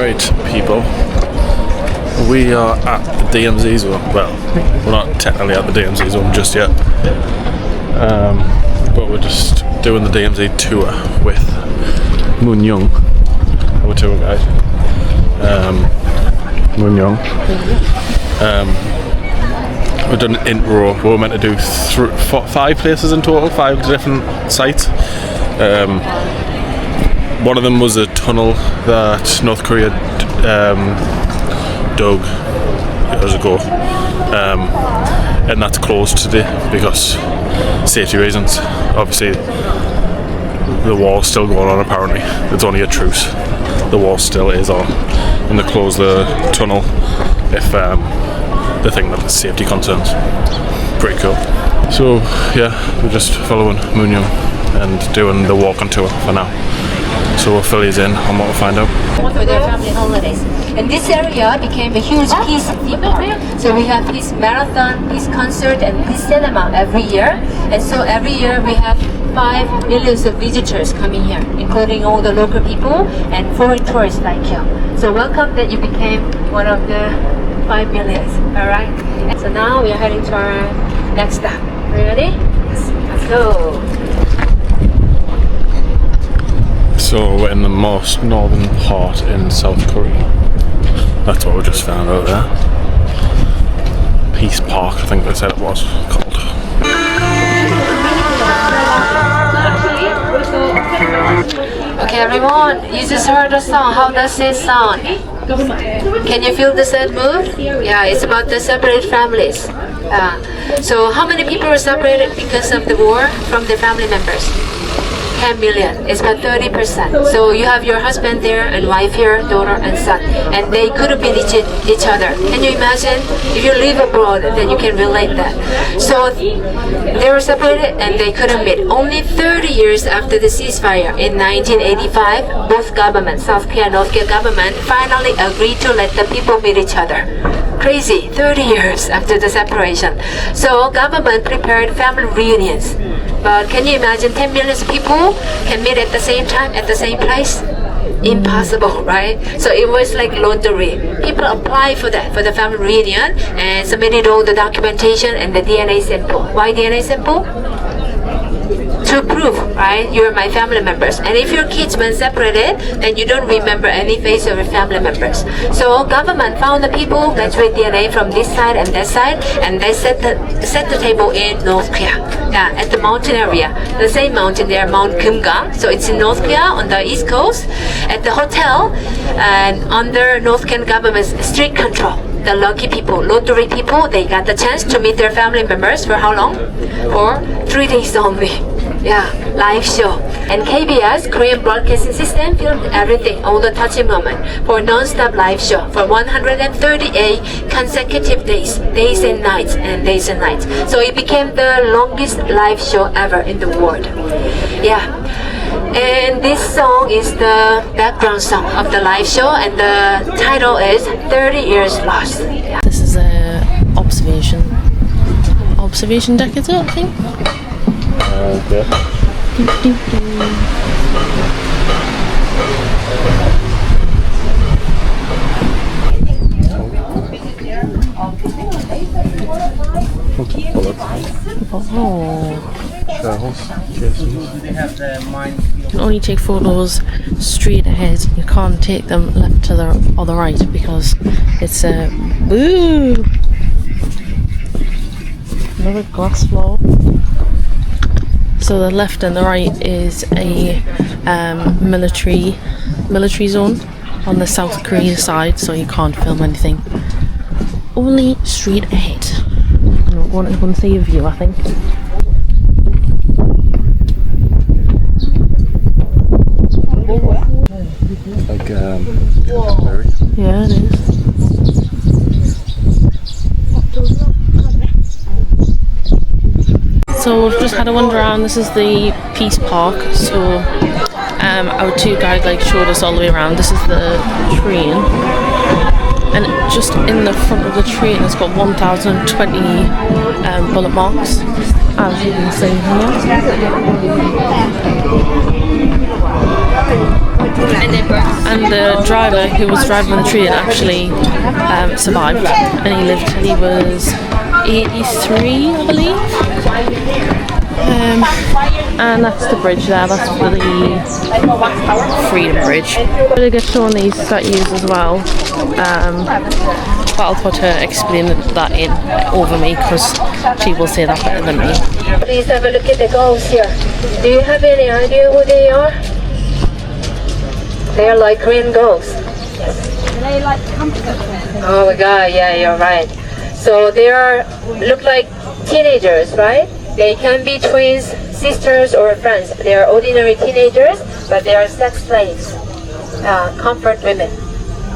Right, people. We are at the DMZ zone. Well, we're not technically at the DMZ zone just yet. But we're just doing the DMZ tour with Moon Young, our tour guide. Moon Young. We've done an intro. We were meant to do 5 places in total, 5 different sites. One of them was a tunnel that North Korea dug years ago, and that's closed today because safety reasons. Obviously, the war's still going on. Apparently, it's only a truce. The war still is on, and they close the tunnel if they think that there's safety concerns. Pretty cool. So yeah, we're just following Moon Young and doing the walk on tour for now. So we'll fill these in on what we'll find out. For their family holidays. And this area became a huge peace theme park. So we have peace marathon, peace concert, and peace cinema every year. And so every year we have 5 million of visitors coming here, including all the local people and foreign tourists like you. So welcome that you became one of the 5 million. Alright? So now we are heading to our next stop. Are you ready? Yes. Let's go. So we're in the most northern part in South Korea. That's what we just found out there. Peace Park, I think they said it was called. Okay everyone, you just heard the song. How does it sound? Can you feel the sad mood? Yeah, it's about the separate families. So how many people were separated because of the war from their family members? 10 million. It's about 30%. So you have your husband there and wife here, daughter and son, and they couldn't meet each other. Can you imagine? If you live abroad, then you can relate that. So they were separated and they couldn't meet. Only 30 years after the ceasefire in 1985, both governments, South Korea and North Korea government, finally agreed to let the people meet each other. Crazy, 30 years after the separation. So government prepared family reunions. But can you imagine 10 million people can meet at the same time, at the same place? Impossible, right? So it was like lottery. People apply for that, for the family reunion, and submitted all the documentation and the DNA sample. Why DNA sample? To prove, right, you're my family members. And if your kids were separated, then you don't remember any face of your family members. So government found the people that with DNA from this side and that side, and they set the table in North Korea. Yeah, at the mountain area. The same mountain there, Mount Kumgang. So it's in North Korea on the east coast. At the hotel, and under North Korean government's strict control. The lucky people, lottery people, they got the chance to meet their family members for how long? For 3 days only. Yeah, live show. And KBS, Korean Broadcasting System, filmed everything, all the touching moment, for non-stop live show for 138 consecutive days and nights, and days and nights. So it became the longest live show ever in the world. Yeah. And this song is the background song of the live show, and the title is 30 Years Lost. Yeah. This is a observation deck, is it, I think? Okay. You can only take photos straight ahead. You can't take them left to the or the right because it's a boo. Another glass floor. So the left and the right is a military zone on the South Korea side, so you can't film anything. Only straight ahead. I'm going to see a view, I think. Like yeah, it is. So we've just had a wander around. This is the Peace Park. So our tour guide showed us all the way around. This is the train, and just in the front of the train it's got 1,020 bullet marks, as you can see here. And the driver who was driving the train actually survived, and he lived till he was 83, I believe. And that's the bridge there, that's the Freedom Bridge. I'm going to get shown these statues as well, but I'll put her explain that in over me because she will say that better than me. Please have a look at the gulls here. Do you have any idea who they are? They are like Korean gulls. They like comfort. Oh my god, yeah, you're right. So they look like teenagers, right? They can be twins, sisters, or friends. They are ordinary teenagers, but they are sex slaves. Comfort women.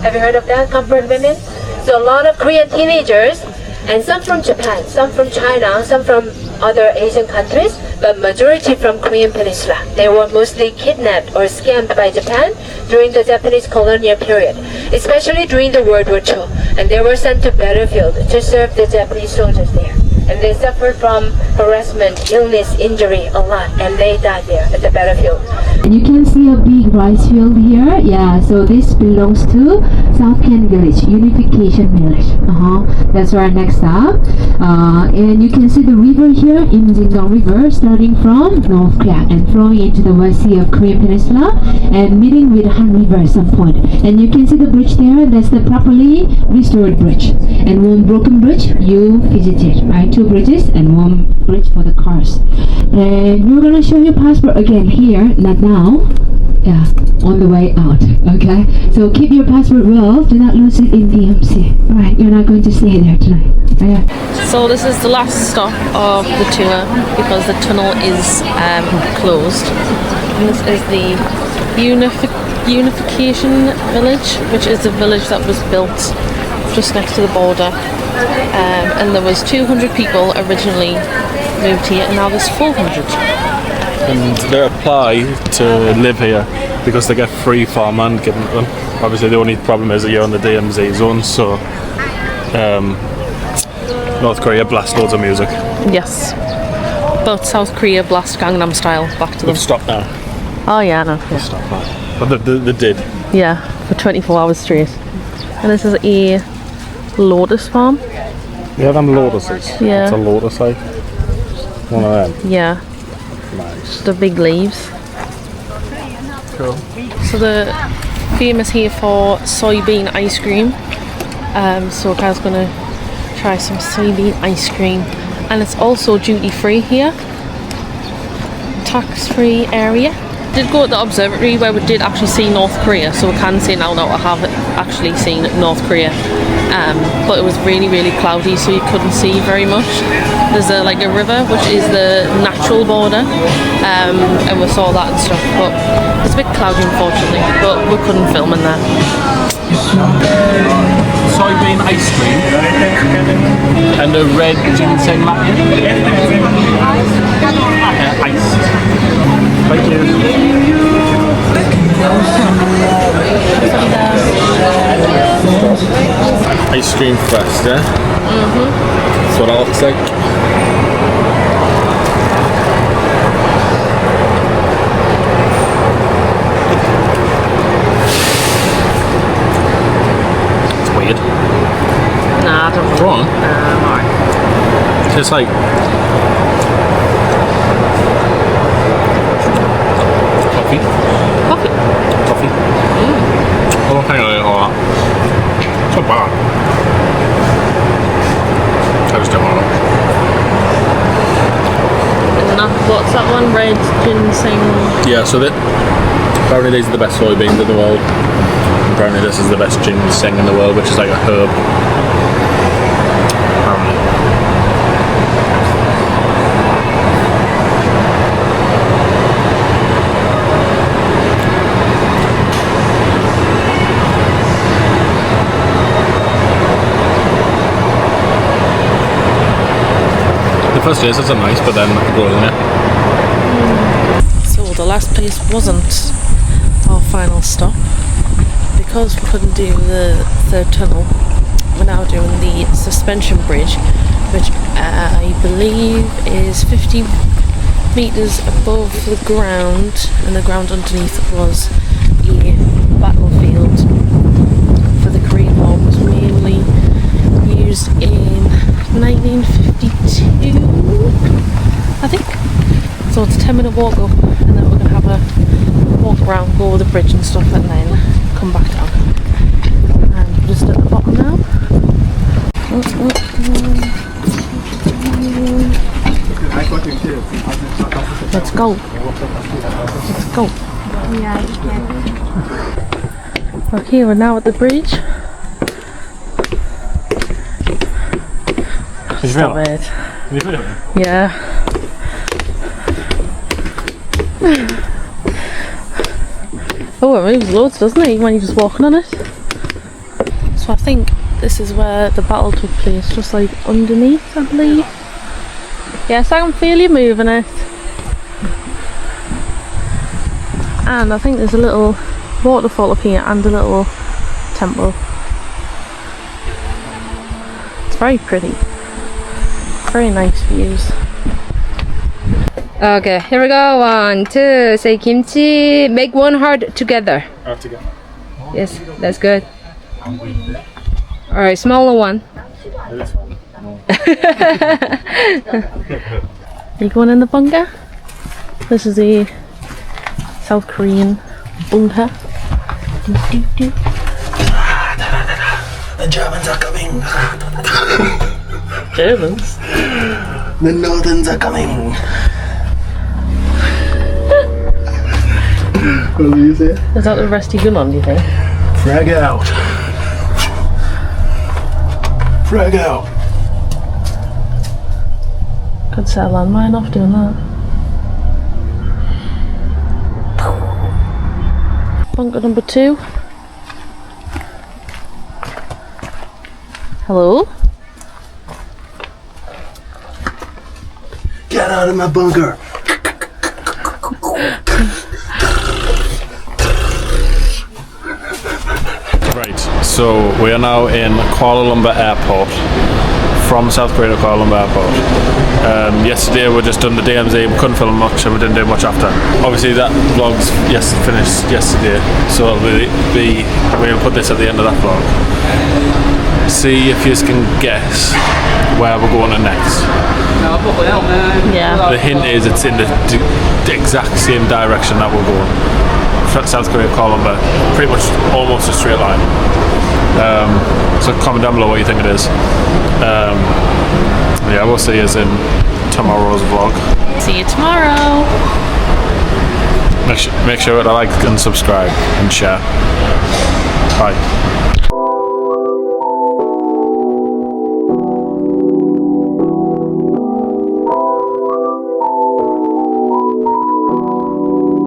Have you heard of that? Comfort women? So a lot of Korean teenagers, and some from Japan, some from China, some from other Asian countries, but majority from Korean Peninsula. They were mostly kidnapped or scammed by Japan during the Japanese colonial period, especially during the World War II, and they were sent to battlefield to serve the Japanese soldiers there. And they suffered from harassment, illness, injury a lot, and they died there at the battlefield. And you can see a big rice field here. Yeah, so this belongs to South Korean village, Unification Village. That's our next stop. And you can see the river here, Imjingang River, starting from North Korea and flowing into the West Sea of Korean Peninsula and meeting with Han River at some point. And you can see the bridge there. That's the properly restored bridge. And one broken bridge you visited, right? 2 bridges and 1 bridge for the cars. And we're gonna show you passport again here, not now. Yeah, on the way out. Okay, so keep your passport well. Do not lose it in DMC. Right, you're not going to stay there tonight. Yeah. So this is the last stop of the tour because the tunnel is closed. And this is the Unification Village, which is a village that was built just next to the border. And there was 200 people originally moved here, and now there's 400. And they apply to live here because they get free farmland given to them. Obviously the only problem is that you're on the DMZ zone, so North Korea blast loads of music. Yes. But South Korea blast Gangnam Style back to them. They've stopped now. Oh yeah, no. Yeah. Stopped now. But they did. Yeah, for 24 hours straight. And this is a lotus farm. Yeah, them lotuses. Yeah. It's a lotus, like. One of them. Yeah. Nice. The big leaves. Cool. So they're famous here for soybean ice cream. So Kai's gonna try some soybean ice cream. And it's also duty free here. Tax free area. Did go to the observatory where we did actually see North Korea, so we can say now that I have actually seen North Korea. But it was really, really cloudy, so you couldn't see very much. There's a river, which is the natural border, and we saw that and stuff, but it's a bit cloudy unfortunately, but we couldn't film in there. Soybean ice cream and a red ginseng latte. Ice. Thank you. Ice cream first, yeah? That's what it looks like. It's weird. Nah, I don't What's wrong? I'm alright. It's like coffee. Coffee. I don't think I like all that. It's not bad. I just don't want it. And what's that one? Red ginseng. Yeah, so apparently these are the best soybeans in the world. Apparently this is the best ginseng in the world, which is like a herb. The first tastes are nice, but then it grows in it. So the last place wasn't our final stop because we couldn't do the third tunnel. We're now doing the suspension bridge, which I believe is 50 meters above the ground, and the ground underneath was walk up and then we're going to have a walk around, go over the bridge and stuff, and then come back down. And we're just at the bottom now. Let's go. Let's go. Yeah, you can. Okay, we're now at the bridge. Stop it. Yeah. Oh, it moves loads, doesn't it, when you're just walking on it? So I think this is where the battle took place, just like underneath, I believe. Yes, I can feel you moving it. And I think there's a little waterfall up here and a little temple. It's very pretty. Very nice views. Okay, here we go. 1, 2, say kimchi. Make one heart together. Heart together. Yes, that's good. Alright, smaller one. You going in the bunker? This is the South Korean bunker. The Germans are coming. Germans? The Northerns are coming. What do you say? Is that the rusty gun on, do you think? Frag out. Frag out. Could set a landmine off doing that. Bunker number 2. Hello? Get out of my bunker. Right, so we are now in Kuala Lumpur Airport, from South Korea to Kuala Lumpur Airport. Yesterday we just done the DMZ, we couldn't film much and we didn't do much after. Obviously that vlog's finished yesterday, so we'll put this at the end of that vlog. See if you can guess where we're going next. Yeah. The hint is it's in the exact same direction that we're going. South Korea, Kuala Lumpur, pretty much almost a straight line. So comment down below what you think it is. Yeah, we'll see you in tomorrow's vlog. See you tomorrow. Make sure to like and subscribe and share. Bye.